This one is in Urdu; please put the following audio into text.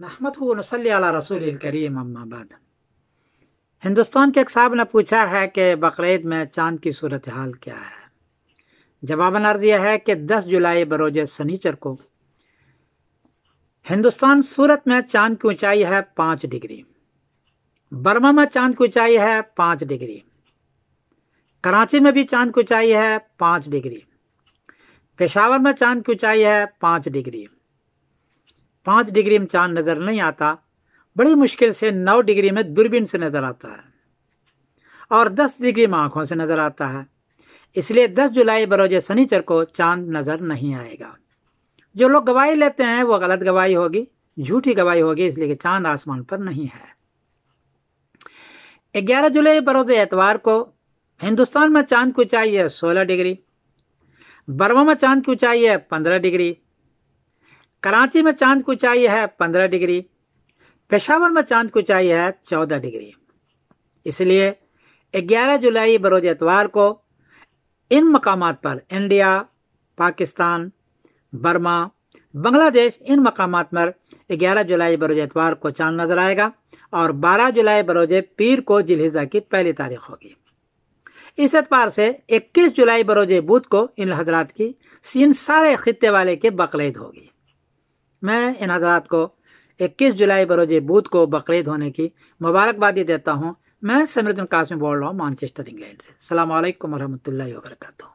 نحمدہ ونصلی علی رسول الکریم اما بعد۔ ہندوستان کے ایک صاحب نے پوچھا ہے کہ بقرعید میں چاند کی صورتحال کیا ہے؟ جواباً عرض یہ ہے کہ 10 جولائی بروز سنیچر کو ہندوستان سورت میں چاند کی اونچائی ہے 5 ڈگری، برما میں چاند کی اونچائی ہے 5 ڈگری، کراچی میں بھی چاند کی اونچائی ہے 5 ڈگری، پشاور میں چاند کی اونچائی ہے 5 ڈگری۔ 5 ڈگری میں چاند نظر نہیں آتا، بڑی مشکل سے 9 ڈگری میں دوربین سے نظر آتا ہے اور 10 ڈگری میں آنکھوں سے نظر آتا ہے۔ اس لیے 10 جولائی بروز سنیچر کو چاند نظر نہیں آئے گا۔ جو لوگ گواہی لیتے ہیں وہ غلط گواہی ہوگی، جھوٹی گواہی ہوگی، اس لیے کہ چاند آسمان پر نہیں ہے۔ 11 جولائی بروز اتوار کو ہندوستان میں چاند کی اونچائی ہے 16 ڈگری، برما میں چاند کی اونچائی ہے 15 ڈگری، کراچی میں چاند کی اونچائی ہے 15 ڈگری، پشاور میں چاند کی اونچائی ہے 14 ڈگری۔ اس لیے 11 جولائی بروز اتوار کو ان مقامات پر انڈیا، پاکستان، برما، بنگلہ دیش، ان مقامات پر 11 جولائی بروز اتوار کو چاند نظر آئے گا اور 12 جولائی بروز پیر کو ذی الحجہ کی پہلی تاریخ ہوگی۔ اس اعتبار سے 21 جولائی بروز بدھ کو ان حضرات کی ان سارے خطے والے کے بقرعید ہوگی۔ میں ان حضرات کو 21 جولائی بروز بدھ کو بقرعید ہونے کی مبارکبادی دیتا ہوں۔ میں سمیر الدین قاسمی بول رہا ہوں مانچسٹر انگلینڈ سے۔ السلام علیکم ورحمۃ اللہ وبرکاتہ۔